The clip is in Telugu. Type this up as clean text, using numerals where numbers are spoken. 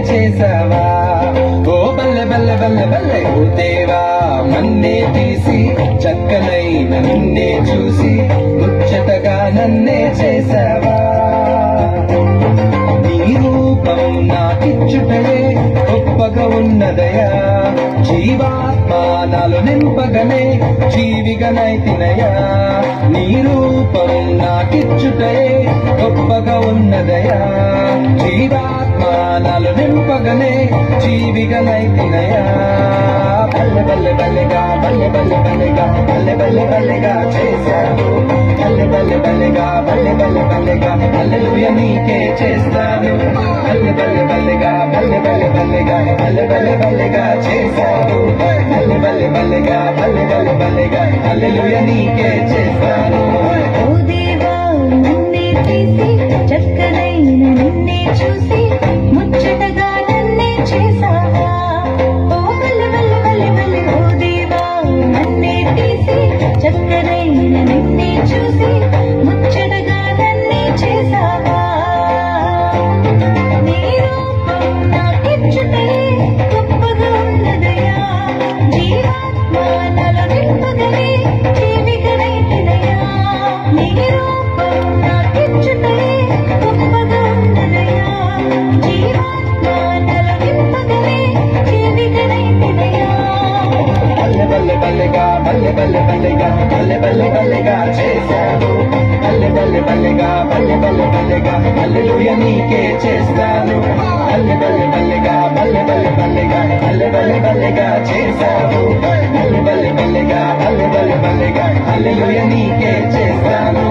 చేసావా ఓ బల్లె బల్లె బల్లె బల్లె ఓ దేవా మన్నే తీసి చక్కనైన నిన్నే చూసి ముచ్చటగా నన్నే చేసావా నీ రూపం నాకిచ్చుటయే గొప్పగా ఉన్నదయా జీవాత్మానాలు నింపగనే జీవిగనైతినయా నీ రూపం నాకిచ్చుటయే గొప్పగా ఉన్నదయా జీవాత్మానాలు నింపగనే జీవిగనైతినయా బల్లె బల్లె బల్లెగా బల్లె బల్లె బల్లెగా బల్లె బల్లె బల్లెగా చేశాను బల్లె బల్లె బల్లెగా బల్లె బల్లె బల్లెగా హల్లెలూయా నీకే చేస్తాను బల్లె బల్లె బల్లెగా బల్లె బల్లె బల్లెగా బల్లె బల్లె బల్లెగా చేశాను బల్లె బల్లె బల్లెగా బల్లె బల్లె బల్లెగా హల్లెలూయా నీకే చేస్తాను ఓ దేవా నన్నే తీసి చక్కనైన నిన్నే చూసి ముచ్చటగా నన్నే చేసావా ఓ బల్లె బల్లె బల్లె బల్లె ఓ దేవా నన్నే తీసి చక్కనైన నిన్నే చూసి ముచ్చటగా నన్నే చేసావా నీ రూపం నాకిచ్చుటే గొప్పగా ఉన్నదయా జీవాత్మానాలు నింపగనే జీవిగనైతినయా నీ రూపం నాకిచ్చుటే గొప్పగా ఉన్నదయా జీవాత్మానాలు నింపగనే జీవిగనైతినయా బల్లె బల్లె బల్లెగా బల్లె బల్లె బల్లెగా బల్లె బల్లె బల్లెగా చేశాను బల్లె బల్లె బల్లెగా బల్లె బల్లె బల్లెగా హల్లెలూయా నీకే చేస్తాను బల్లె బల్లె బల్లెగా బల్లె బల్లె బల్లెగా బల్లె బల్లె బల్లెగా చేశాను బల్లె బల్లె బల్లెగా బల్లె బల్లె బల్లెగా హల్లెలూయా నీకే చేస్తాను